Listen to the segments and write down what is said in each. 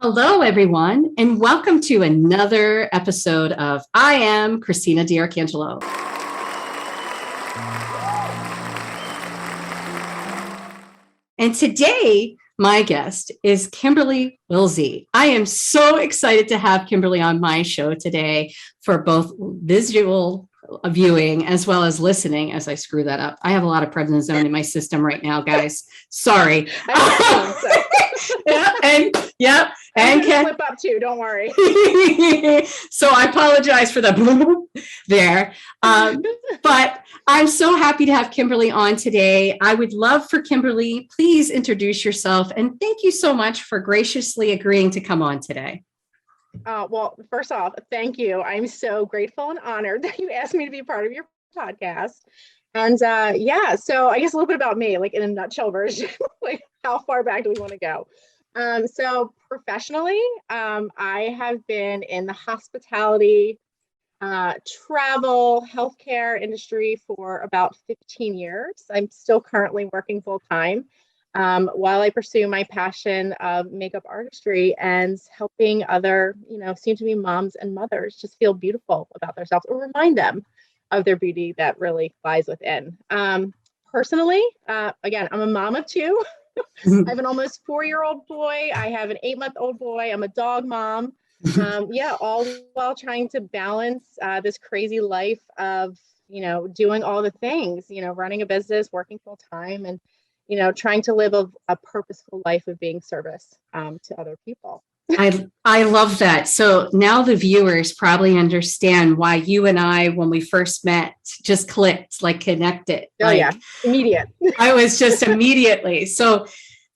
Hello, everyone, and welcome to another episode of I Am Christina DiArcangelo. And today, my guest is Kimberly Wilsey. I am so excited to have Kimberly on my show today for both visual viewing as well as listening as I screw that up. I have a lot of prednisone in my system right now, guys. Sorry. And can flip up too, don't worry. So I apologize for the there. But I'm so happy to have Kimberly on today. I would love for Kimberly, please introduce yourself. And thank you so much for graciously agreeing to come on today. Well, first off, thank you. I'm so grateful and honored that you asked me to be a part of your podcast. And so I guess a little bit about me, like in a nutshell version, like how far back do we want to go? So professionally, I have been in the hospitality, travel, healthcare industry for about 15 years. I'm still currently working full time while I pursue my passion of makeup artistry and helping other, soon-to-be moms and mothers just feel beautiful about themselves or remind them of their beauty that really lies within. Personally, again, I'm a mom of two. I have an almost 4-year-old boy. I have an 8-month-old boy. I'm a dog mom. All while trying to balance this crazy life of, doing all the things, running a business, working full time, and, trying to live a purposeful life of being service to other people. I love that. So now the viewers probably understand why you and I, when we first met, just clicked, like connected. Immediate. I was just immediately. So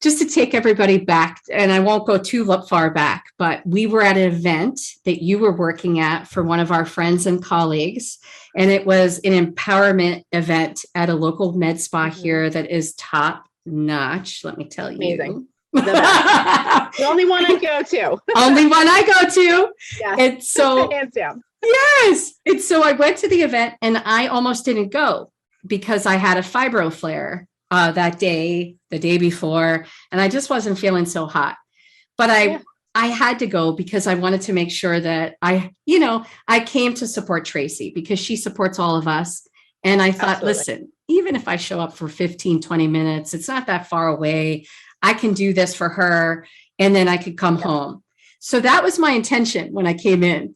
just to take everybody back, and I won't go too far back, but we were at an event that you were working at for one of our friends and colleagues. And it was an empowerment event at a local med spa here that is top notch. Let me tell you. Amazing. The only one I go to. Only one I go to. Yeah. And so, hands down. Yes. And so I went to the event and I almost didn't go because I had a fibro flare that day, the day before, and I just wasn't feeling so hot. But I had to go because I wanted to make sure that I came to support Tracy because she supports all of us. And I thought, listen, even if I show up for 15, 20 minutes, it's not that far away. I can do this for her, and then I could come home. So that was my intention when I came in.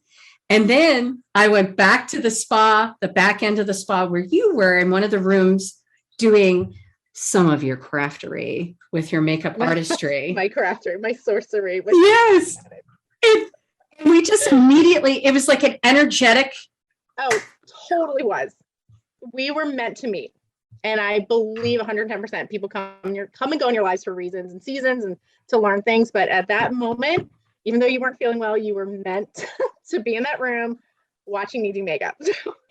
And then I went back to the spa, the back end of the spa where you were in one of the rooms doing some of your craftery with your makeup artistry. My craftery, my sorcery. Yes. And we just immediately, it was like an energetic. Oh, totally was. We were meant to meet. And I believe 110% people come and go in your lives for reasons and seasons and to learn things. But at that moment, even though you weren't feeling well, you were meant to be in that room watching me do makeup.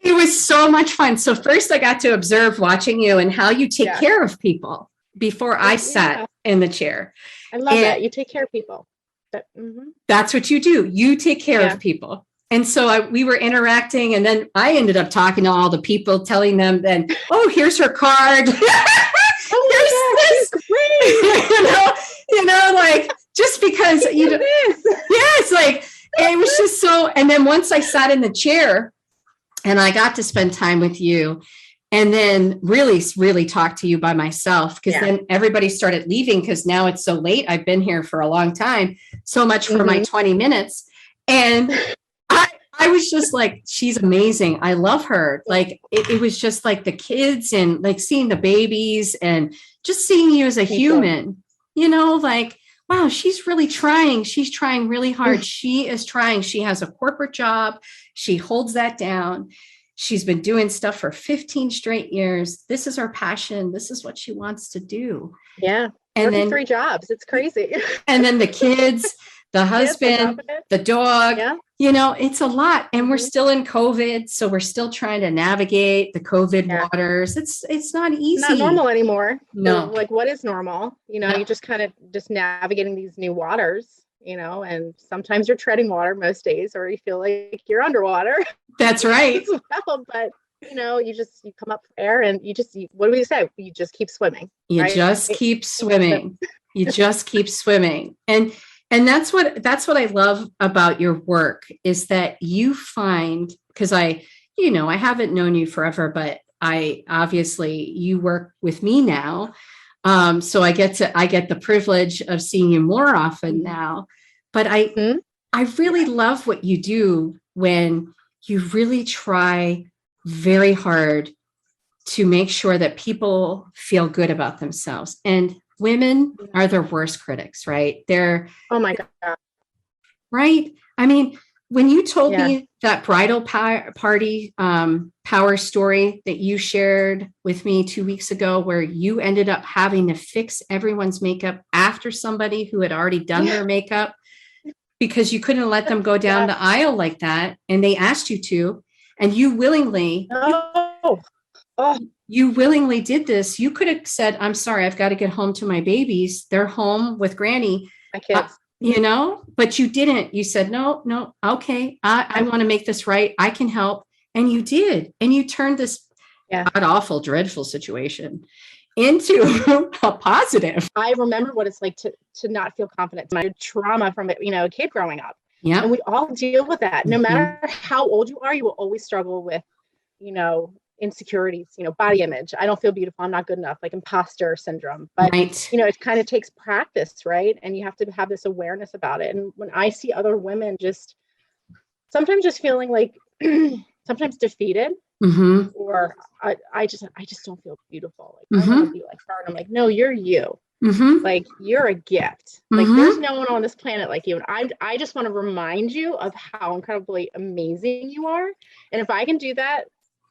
It was so much fun. So first I got to observe watching you and how you take care of people before I sat in the chair. I love that. You take care of people. That's what you do. You take care of people. And so we were interacting, and then I ended up talking to all the people, telling them then, oh, here's her card. Here's this. Great. Like just because, it's like, it was just so, and then once I sat in the chair and I got to spend time with you and then really, really talk to you by myself, because then everybody started leaving because now it's so late. I've been here for a long time, so much for my 20 minutes. And I was just like, she's amazing. I love her. Like, it was just like the kids and like seeing the babies and just seeing you as a human, like, wow, she's really trying. She's trying really hard. She is trying. She has a corporate job. She holds that down. She's been doing stuff for 15 straight years. This is her passion. This is what she wants to do. Yeah. And then 3 jobs. It's crazy. And then the kids, the husband, the dog, it's a lot. And we're still in COVID. So we're still trying to navigate the COVID waters. It's not easy. Not normal anymore. No. So, like, what is normal? You just kind of just navigating these new waters, and sometimes you're treading water most days, or you feel like you're underwater. That's right. But you come up for air and what do we say? You just keep swimming. You just keep swimming. You just keep swimming. And And that's what I love about your work is that you find, because I haven't known you forever, but I obviously you work with me now. So I get the privilege of seeing you more often now. But I really love what you do when you really try very hard to make sure that people feel good about themselves. And women are their worst critics, right? They're Oh my God. right. I mean, when you told me that bridal party power story that you shared with me 2 weeks ago, where you ended up having to fix everyone's makeup after somebody who had already done their makeup because you couldn't let them go down the aisle like that, and they asked you to, and you willingly you willingly did this. You could have said, I'm sorry, I've got to get home to my babies. They're home with Granny. My kids. But you didn't. You said, no, okay, I want to make this right. I can help. And you did. And you turned this awful, dreadful situation into a positive. I remember what it's like to not feel confident. My trauma from it, a kid growing up. Yeah. And we all deal with that. No matter how old you are, you will always struggle with, insecurities, body image. I don't feel beautiful. I'm not good enough, like imposter syndrome. But, it kind of takes practice, right? And you have to have this awareness about it. And when I see other women sometimes just feeling like sometimes defeated, or I just don't feel beautiful. Like I want to be like her. And I'm like, no, you're you. Like you're a gift. Like there's no one on this planet like you. And I just want to remind you of how incredibly amazing you are. And if I can do that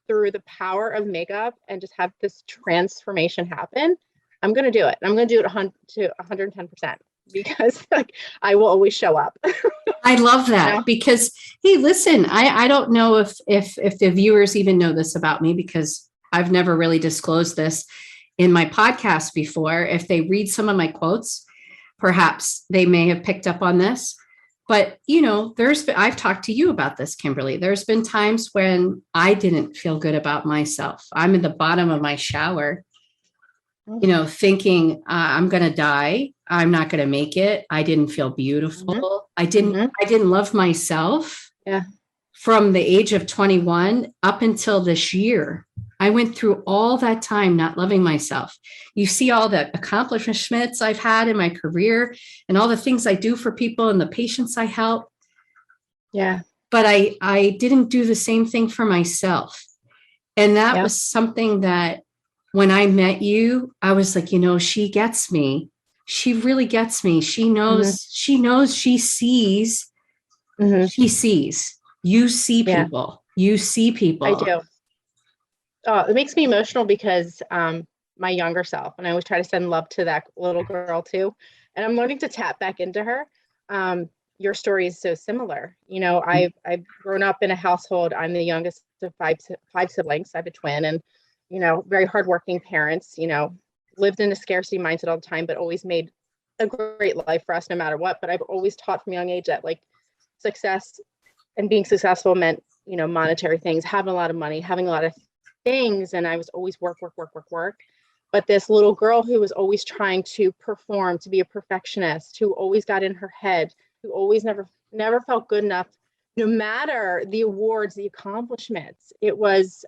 through the power of makeup and just have this transformation happen, I'm going to do it. And I'm going to do it to 110% because I will always show up. I love that because, hey, listen, I don't know if the viewers even know this about me because I've never really disclosed this in my podcast before. If they read some of my quotes, perhaps they may have picked up on this. But, I've talked to you about this, Kimberly. There's been times when I didn't feel good about myself. I'm in the bottom of my shower, thinking I'm going to die. I'm not going to make it. I didn't feel beautiful. I didn't love myself from the age of 21 up until this year. I went through all that time not loving myself. You see all the accomplishments I've had in my career and all the things I do for people and the patients I help. Yeah. But I didn't do the same thing for myself. And that was something that when I met you, I was like, she gets me. She really gets me. She knows, she sees, she sees. You see people. You see people. I do. Oh, it makes me emotional because my younger self, and I always try to send love to that little girl too. And I'm learning to tap back into her. Your story is so similar. I've grown up in a household. I'm the youngest of five siblings. I have a twin and, very hardworking parents, lived in a scarcity mindset all the time, but always made a great life for us no matter what. But I've always taught from a young age that like success and being successful meant, monetary things, having a lot of money, having a lot of things. And I was always work. But this little girl who was always trying to perform, to be a perfectionist, who always got in her head, who always never felt good enough, no matter the awards, the accomplishments. It was,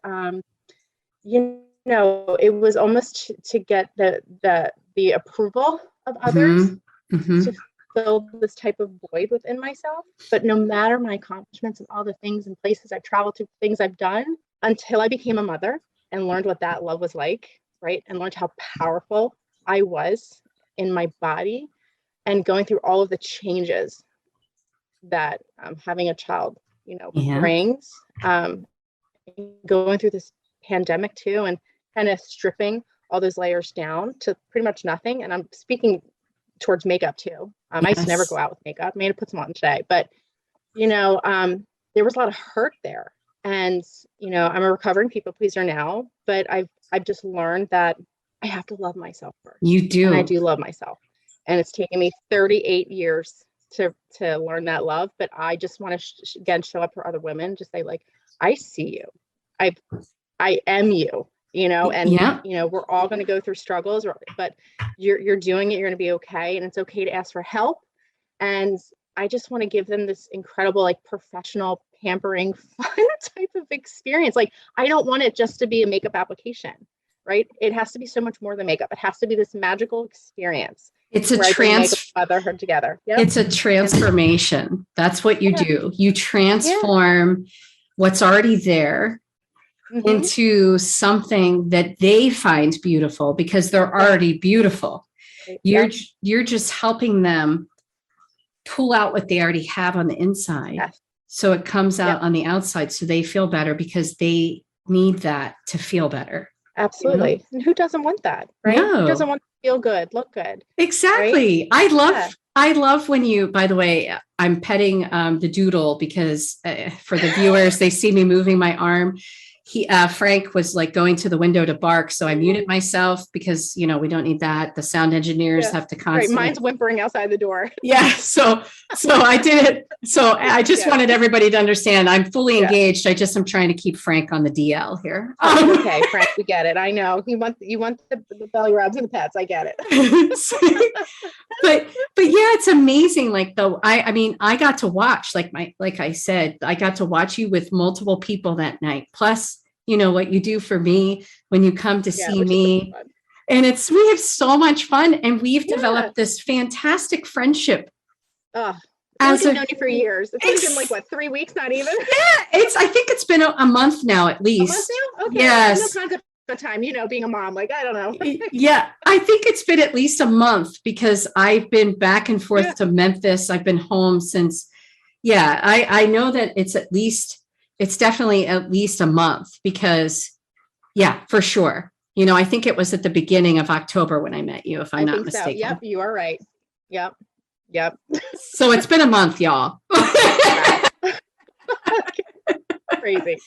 it was almost to get the approval of others to fill this type of void within myself. But no matter my accomplishments and all the things and places I've traveled to, things I've done, until I became a mother and learned what that love was like, right? And learned how powerful I was in my body and going through all of the changes that having a child, brings, going through this pandemic too, and kind of stripping all those layers down to pretty much nothing. And I'm speaking towards makeup too. I used to never go out with makeup. I may have put some on today, but there was a lot of hurt there. And, I'm a recovering people pleaser now, but I've just learned that I have to love myself first. You do. And I do love myself. And it's taken me 38 years to learn that love. But I just want to, again, show up for other women, just say like, I see you. I am you, and, we're all going to go through struggles, but you're doing it. You're going to be okay. And it's okay to ask for help. And I just want to give them this incredible, like professional, pampering, fun type of experience. Like, I don't want it just to be a makeup application, right? It has to be so much more than makeup. It has to be this magical experience. It's a motherhood together. Yep. It's a transformation. That's what you do. You transform what's already there into something that they find beautiful because they're already beautiful. You're just helping them pull out what they already have on the inside. So it comes out on the outside so they feel better because they need that to feel better. Absolutely. You know? And who doesn't want that, right? No. Who doesn't want to feel good, look good? Exactly. Right? I love when you, by the way, I'm petting the doodle because for the viewers, they see me moving my arm. Frank was like going to the window to bark. So I muted myself because, we don't need that. The sound engineers have to constantly. Right. Mine's whimpering outside the door. Yeah. So I did it. So I just wanted everybody to understand I'm fully engaged. I'm trying to keep Frank on the DL here. Okay, Frank, we get it. I know you want the belly rubs and the pets. I get it. but yeah, it's amazing. Like I got to watch, like I said, I got to watch you with multiple people that night. Plus, what you do for me when you come to see me. And we have so much fun and we've developed this fantastic friendship. I've known you for years. It's only been like what, 3 weeks, not even? Yeah, I think it's been a month now at least. A month now? Okay. Yes. No concept of time, being a mom. Like, I don't know. Yeah, I think it's been at least a month because I've been back and forth to Memphis. I've been home since, I know that it's definitely at least a month because, for sure. I think it was at the beginning of October when I met you, if I'm not mistaken. So. Yep, you are right. Yep. So it's been a month, y'all. Crazy.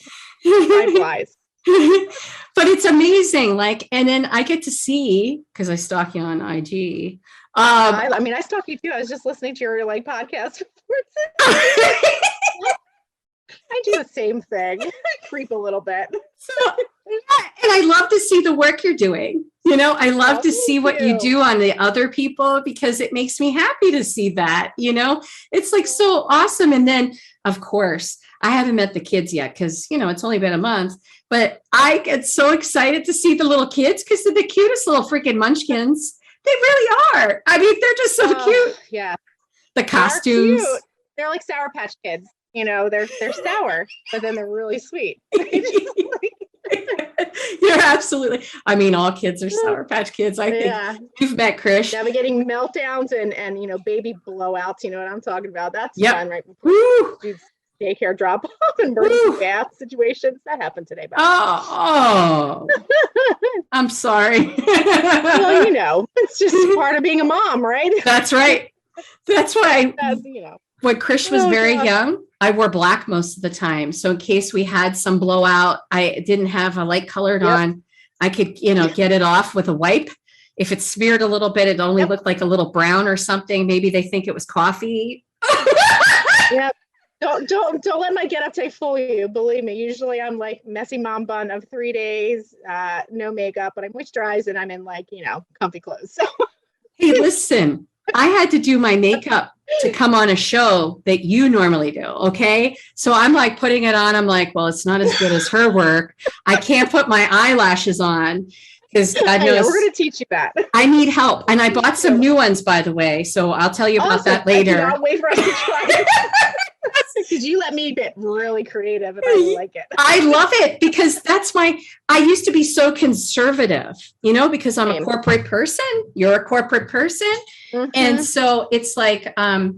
Time flies. But it's amazing. And then I get to see, because I stalk you on IG. I stalk you too. I was just listening to your podcast. I do the same thing. I creep a little bit. And I love to see the work you're doing. I love to see what you do on the other people because it makes me happy to see that, it's like so awesome. And then of course I haven't met the kids yet because, it's only been a month, but I get so excited to see the little kids because they're the cutest little freaking munchkins. They really are. I mean, they're just so cute. Yeah. The costumes. They're like Sour Patch Kids. They're sour, but then they're really sweet. You're absolutely. All kids are Sour Patch Kids. I think you've met Krish. Navigating meltdowns and baby blowouts. You know what I'm talking about? That's fun, right? Daycare drop off and emergency bath situations that happened today. Oh, I'm sorry. Well, it's just part of being a mom, right? That's right. That's why. When Krish was very young, I wore black most of the time. So in case we had some blowout, I didn't have a light colored on. I could, get it off with a wipe. If it smeared a little bit, it only looked like a little brown or something. Maybe they think it was coffee. Yep. Don't let my get up day fool you. Believe me. Usually I'm like messy mom bun of 3 days, no makeup, but I'm moisturized and I'm in comfy clothes. So hey, listen. I had to do my makeup to come on a show that you normally do. Okay. So I'm like putting it on. I'm like, well, it's not as good as her work. I can't put my eyelashes on because God knows we're going to teach you that. I need help. And I bought some new ones, by the way. So I'll tell you about that later. I'll wait for us to try. Because you let me get really creative and I like it. I love it because I used to be so conservative, because I'm a corporate person. You're a corporate person. Mm-hmm. And so it's like, I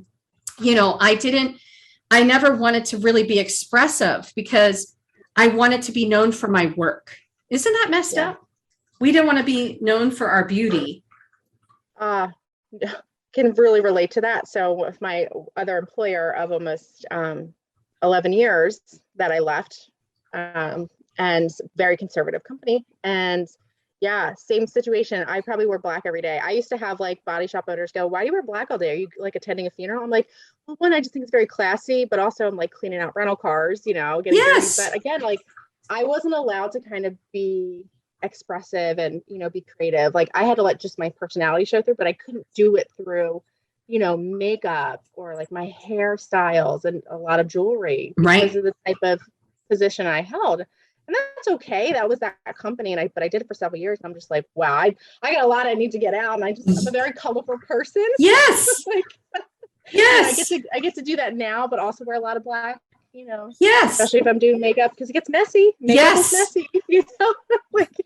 never wanted to really be expressive because I wanted to be known for my work. Isn't that messed up? We didn't want to be known for our beauty. Can really relate to that. So with my other employer of almost 11 years that I left, and very conservative company, and same situation. I probably wear black every day. I used to have body shop owners go, "Why do you wear black all day? Are you attending a funeral?" I'm like, well, one, I just think it's very classy, but also I'm cleaning out rental cars, getting dirty. But again, I wasn't allowed to kind of be expressive and be creative. I had to let just my personality show through, but I couldn't do it through makeup or like my hairstyles and a lot of jewelry Right. because of the type of position I held. And that's okay. That was that company. But I did it for several years. And I'm just like, wow, I got a lot I need to get out. And I'm a very colorful person. Yes. Yes. I get to do that now, but also wear a lot of black, Yes. especially if I'm doing makeup because it gets messy. Makeup is messy,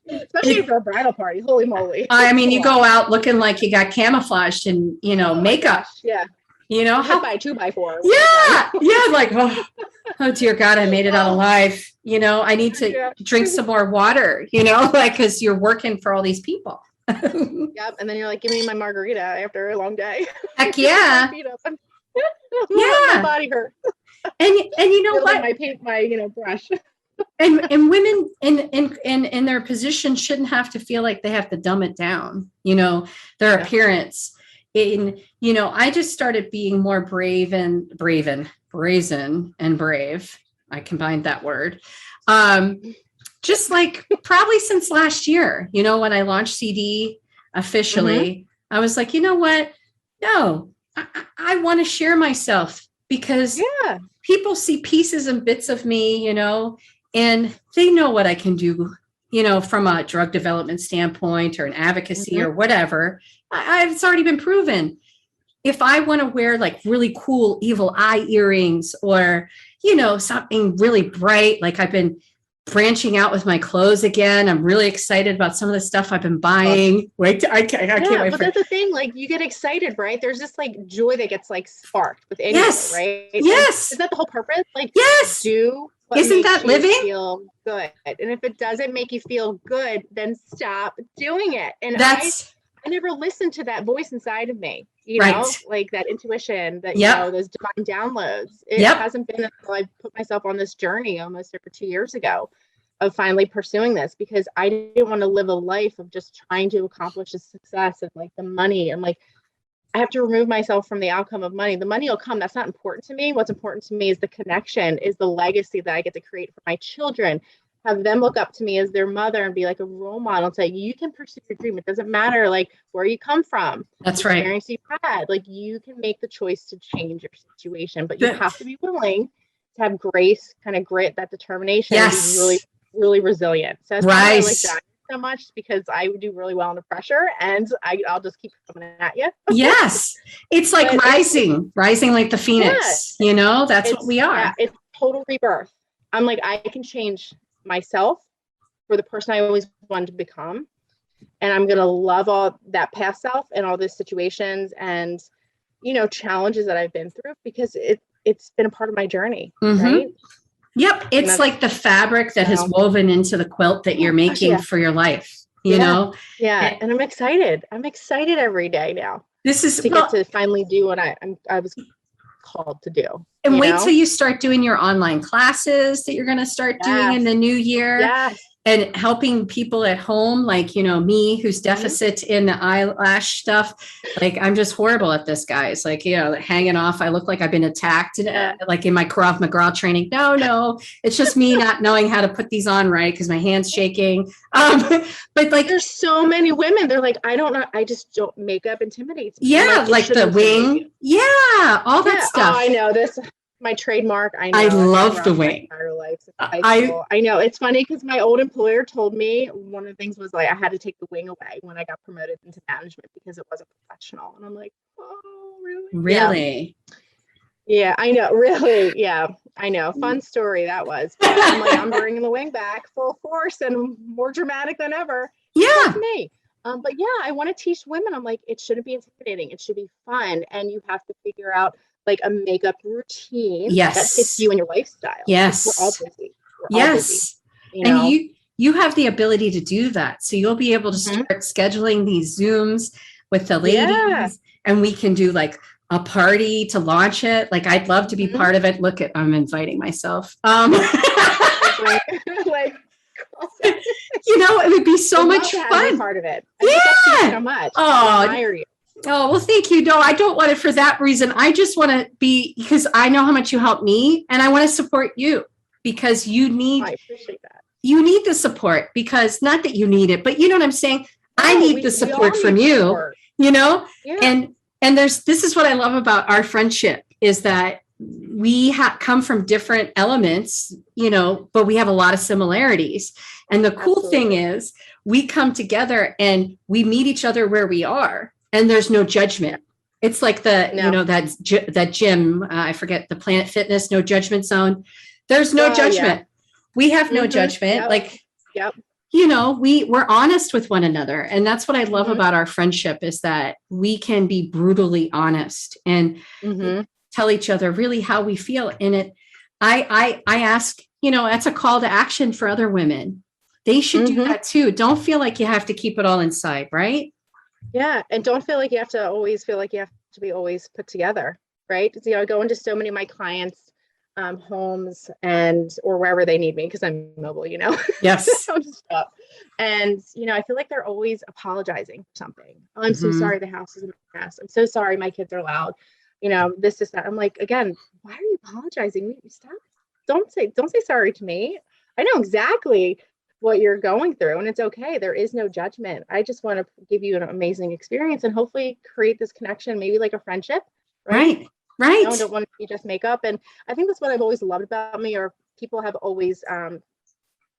especially for a bridal party. Holy moly. I mean, you go out looking like you got camouflaged in, makeup. Yeah. How by 2x4. Yeah. Yeah. Like, oh dear God, I made it out alive. I need to drink some more water, like, cause you're working for all these people. Yep. And then you're like, give me my margarita after a long day. Heck yeah. My body hurts. And you know what? My brush. and women in their position shouldn't have to feel like they have to dumb it down, their appearance. I just started being more brazen and brave. I combined that word. Just like probably since last year, when I launched CD officially, I was like, you know what? No, I want to share myself because people see pieces and bits of me, and they know what I can do, from a drug development standpoint or an advocacy or whatever. It's already been proven. If I want to wear like really cool evil eye earrings or, something really bright, like I've been branching out with my clothes again. I'm really excited about some of the stuff I've been buying. I can't wait. But that's the thing. Like you get excited, right? There's this like joy that gets like sparked within you, right? Yes. Is that the whole purpose? Like, do what isn't that living? Feel good. And if it doesn't make you feel good, then stop doing it. And I never listened to that voice inside of me, like that intuition that, those divine downloads. It hasn't been until I put myself on this journey almost over 2 years ago of finally pursuing this because I didn't want to live a life of just trying to accomplish the success of like the money. And like, I have to remove myself from the outcome of money. The money will come. That's not important to me. What's important to me is the connection, is the legacy that I get to create for my children. Have them look up to me as their mother and be like a role model and say, you can pursue your dream. It doesn't matter like where you come from. That's right. Experience you've had. Like you can make the choice to change your situation, but you have to be willing to have grace, kind of grit, that determination, and be really, really resilient. So that's why I like that so much because I would do really well under pressure and I'll just keep coming at you. Yes. It's like rising like the phoenix, that's what we are. Yeah, it's total rebirth. I'm like, I can change myself for the person I always wanted to become. And I'm going to love all that past self and all these situations and, challenges that I've been through because it's been a part of my journey. Right. Yep. It's like the fabric that has woven into the quilt that you're making for your life, you know? Yeah. And I'm excited. I'm excited every day now. This is to get to finally do what I was called to do. And wait till you start doing your online classes that you're going to start doing in the new year. Yes. And helping people at home, like, me, who's deficit in the eyelash stuff. Like, I'm just horrible at this, guys. Like, hanging off. I look like I've been attacked, like in my Krav Maga training. No, it's just me not knowing how to put these on right because my hand's shaking. But like, there's so many women. They're like, I don't know. I just don't. Makeup intimidates me. Yeah, like the wing. Yeah, all that stuff. Oh, I know this. My trademark. I know. I love the wing. I know. It's funny because my old employer told me one of the things was like I had to take the wing away when I got promoted into management because it wasn't professional. And I'm like, oh, really? Really? Yeah, I know. Really? Yeah, I know. Fun story that was. But I'm like, I'm bringing the wing back full force and more dramatic than ever. Yeah. That's me. But yeah, I want to teach women. I'm like, it shouldn't be intimidating. It should be fun. And you have to figure out like a makeup routine that fits you and your lifestyle. Yes. We're all busy. We're all busy, And you have the ability to do that. So you'll be able to start scheduling these Zooms with the ladies and we can do like a party to launch it. Like I'd love to be part of it. I'm inviting myself. It would be so much fun. Part of it. I so much. I admire you. Oh, well, thank you. No, I don't want it for that reason. I just want to be, because I know how much you help me and I want to support you because I appreciate that. You need the support because not that you need it, but you know what I'm saying? I need the support from you, Yeah. And this is what I love about our friendship is that we come from different elements, but we have a lot of similarities. And the cool thing is we come together and we meet each other where we are, and there's no judgment. It's like that gym, I forget, the Planet Fitness, no judgment zone. There's no judgment. Yeah. We have no judgment. We're honest with one another. And that's what I love about our friendship is that we can be brutally honest and tell each other really how we feel. And I ask, that's a call to action for other women. They should do that too. Don't feel like you have to keep it all inside, right? Yeah. And don't feel like you have to always feel like you have to be always put together, right? I go into so many of my clients' homes or wherever they need me because I'm mobile, Yes. And, I feel like they're always apologizing for something. Oh, I'm so sorry the house is a mess. I'm so sorry my kids are loud. This, that. I'm like, again, why are you apologizing? Stop. Don't say sorry to me. I know exactly what you're going through and it's okay. There is no judgment. I just want to give you an amazing experience and hopefully create this connection, maybe like a friendship, right? Right. I don't want to be just makeup. And I think that's what I've always loved about me, or people have always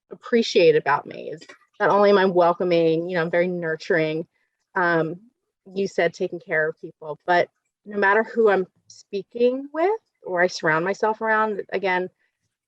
appreciated about me, is not only am I welcoming, I'm very nurturing. You said taking care of people, but no matter who I'm speaking with or I surround myself around, again,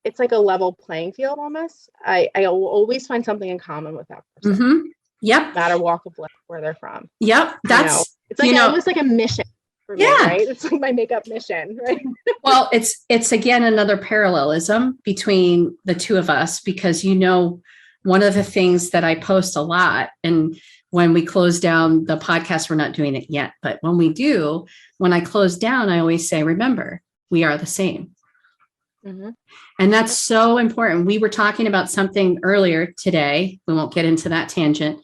it's like a level playing field almost. I will always find something in common with that person. Yep. No matter walk of life, where they're from. Yep. It's like almost like a mission. For me, right? It's like my makeup mission, right? Well, it's again another parallelism between the two of us because one of the things that I post a lot, and when we close down the podcast, we're not doing it yet, but when we do, when I close down, I always say, remember, we are the same. And that's so important. We were talking about something earlier today. We won't get into that tangent,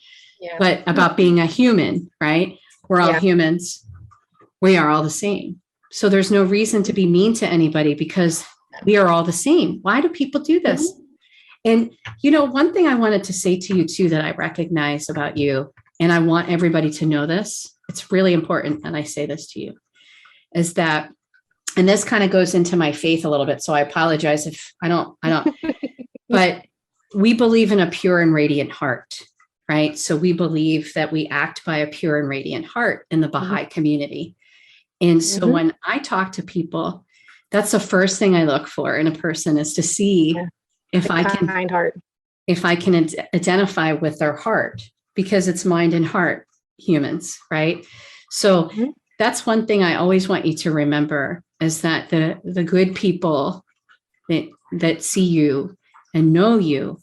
but about being a human, right? We're all humans. We are all the same. So there's no reason to be mean to anybody because we are all the same. Why do people do this? And, one thing I wanted to say to you too, that I recognize about you, and I want everybody to know this, it's really important. And I say this to you is that, and this kind of goes into my faith a little bit. So I apologize if I don't, but we believe in a pure and radiant heart, right? So we believe that we act by a pure and radiant heart in the Baha'i community. And so when I talk to people, that's the first thing I look for in a person is to see if I can identify with their heart, because it's mind and heart humans, right? So that's one thing I always want you to remember is that the good people that see you and know you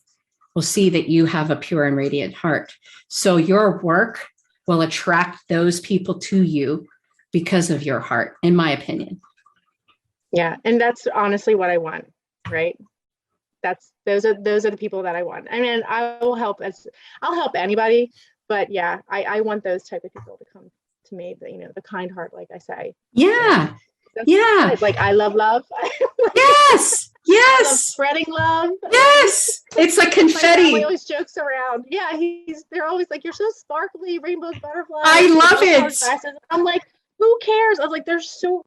will see that you have a pure and radiant heart. So your work will attract those people to you because of your heart, in my opinion. Yeah. And that's honestly what I want, right? Those are the people that I want. I mean, I'll help anybody, but I want those type of people to come to me, the kind heart, like I say. Yeah. Like I love love. Yes. I love spreading love. Yes. It's like confetti. He always jokes around. Yeah. They're always like, you're so sparkly, rainbow butterflies. I love it. I'm like, who cares? I was like, there's so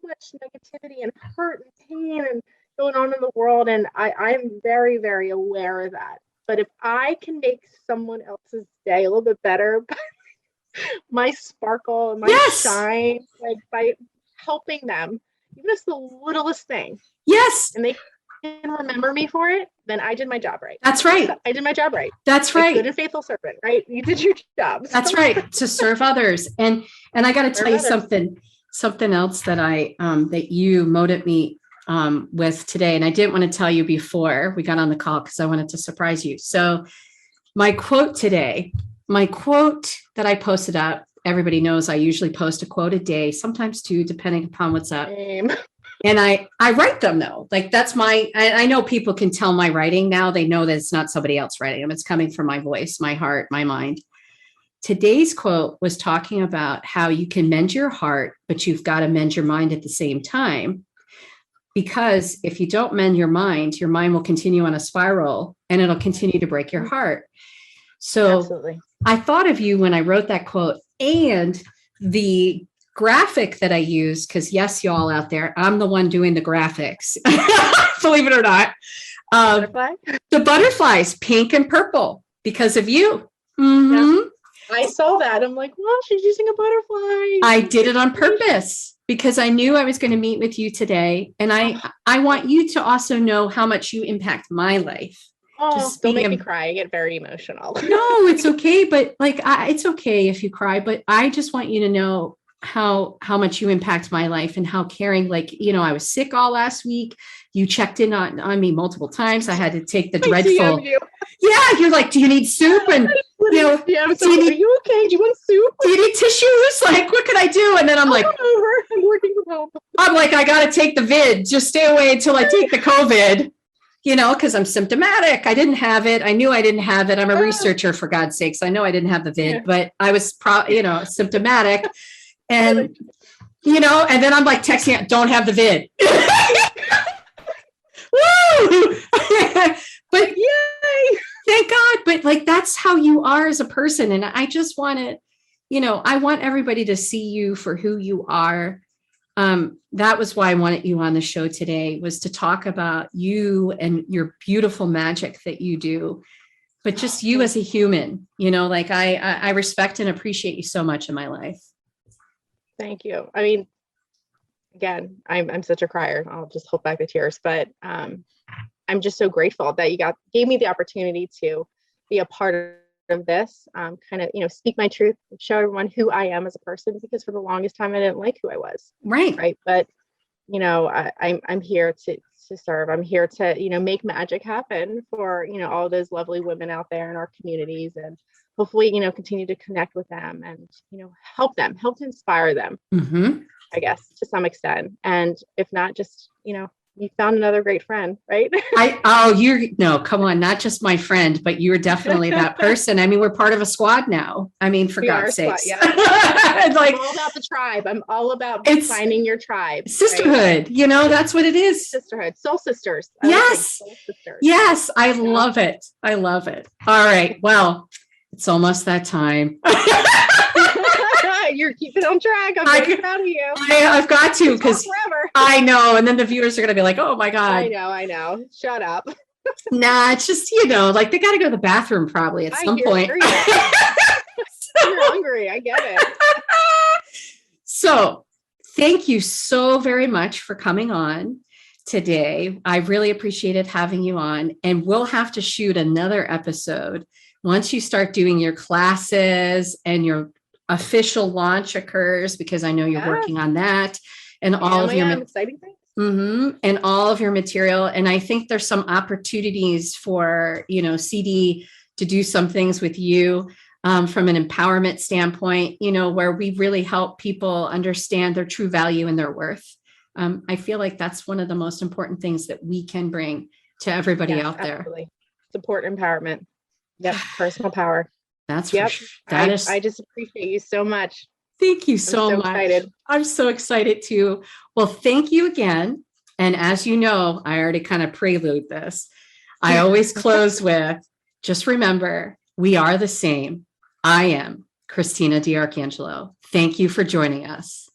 much negativity and hurt and pain and going on in the world. And I'm very, very aware of that. But if I can make someone else's day a little bit better, my sparkle and my shine, like by helping them, even if it's the littlest thing. Yes. And they can remember me for it, then I did my job right. That's right. I did my job right. That's right. Good and faithful servant, right? You did your job. That's right. To serve others. And I got to tell you something else that that you motivated me with today. And I didn't want to tell you before we got on the call because I wanted to surprise you. So my quote that I posted up, everybody knows I usually post a quote a day, sometimes two, depending upon what's up. Same. And I write them though. Like that's I know people can tell my writing now. They know that it's not somebody else writing them. It's coming from my voice, my heart, my mind. Today's quote was talking about how you can mend your heart, but you've got to mend your mind at the same time. Because if you don't mend your mind will continue on a spiral and it'll continue to break your heart. So absolutely. I thought of you when I wrote that quote, and the graphic that I use, because yes, y'all out there, I'm the one doing the graphics, believe it or not. Butterfly? The butterflies, pink and purple, because of you. Yeah. I saw that. I'm like, well, she's using a butterfly. I did it on purpose because I knew I was going to meet with you today. And I want you to also know how much you impact my life. Oh, don't make me cry. I get very emotional. No, it's okay. But like, it's okay if you cry, but I just want you to know how much you impact my life and how caring, like, you know, I was sick all last week. You checked in on me multiple times. I had to take the dreadful. Yeah. You're like, do you need soup? And you know, are you okay? Do you want soup? Do you need tissues? Like, what can I do? And then I'm like, I'm working from home. I'm like, I got to take the vid. Just stay away until I take the COVID, you know, because I'm symptomatic. I didn't have it. I knew I didn't have it. I'm a researcher, for God's sakes. I know I didn't have the vid, but I was, symptomatic. And, you know, and then I'm like texting, don't have the vid. Woo! But yay! Thank God. But like, that's how you are as a person. And I just want to, you know, I want everybody to see you for who you are. That was why I wanted you on the show today, was to talk about you and your beautiful magic that you do, but just you as a human, you know, like I respect and appreciate you so much in my life. Thank you. I mean, again, I'm such a crier. I'll just hold back the tears, but I'm just so grateful that you gave me the opportunity to be a part of this, kind of, you know, speak my truth, show everyone who I am as a person, because for the longest time I didn't like who I was. Right. But, you know, I'm here to serve. I'm here to, you know, make magic happen for, you know, all those lovely women out there in our communities, and hopefully, you know, continue to connect with them and, you know, help to inspire them, I guess, to some extent. And if not, just, you know, you found another great friend, right? Come on, not just my friend, but you're definitely that person. I mean, we're part of a squad now. I mean, for God's sakes. Yeah. Like, I'm all about the tribe. I'm all about finding your tribe. Sisterhood, right? You know, that's what it is. Sisterhood, soul sisters. Yes. Yes. I love it. I love it. All right. Well, it's almost that time. You're keeping on track. I'm very proud of you. I've got to, because I know. And then the viewers are going to be like, oh my God. I know. Shut up. Nah, it's just, you know, like they got to go to the bathroom probably at some point. You're hungry. I get it. So thank you so very much for coming on today. I really appreciated having you on, and we'll have to shoot another episode once you start doing your classes and your official launch occurs, because I know you're working on that, and all of your exciting things. And all of your material. And I think there's some opportunities for, you know, CD to do some things with you from an empowerment standpoint, you know, where we really help people understand their true value and their worth. I feel like that's one of the most important things that we can bring to everybody out there. Absolutely. Support empowerment. Yep. Personal power. That's I just appreciate you so much. Thank you so much. Excited. I'm so excited too. Well, thank you again. And as you know, I already kind of prelude this. I always close with, just remember, we are the same. I am Christina DiArcangelo. Thank you for joining us.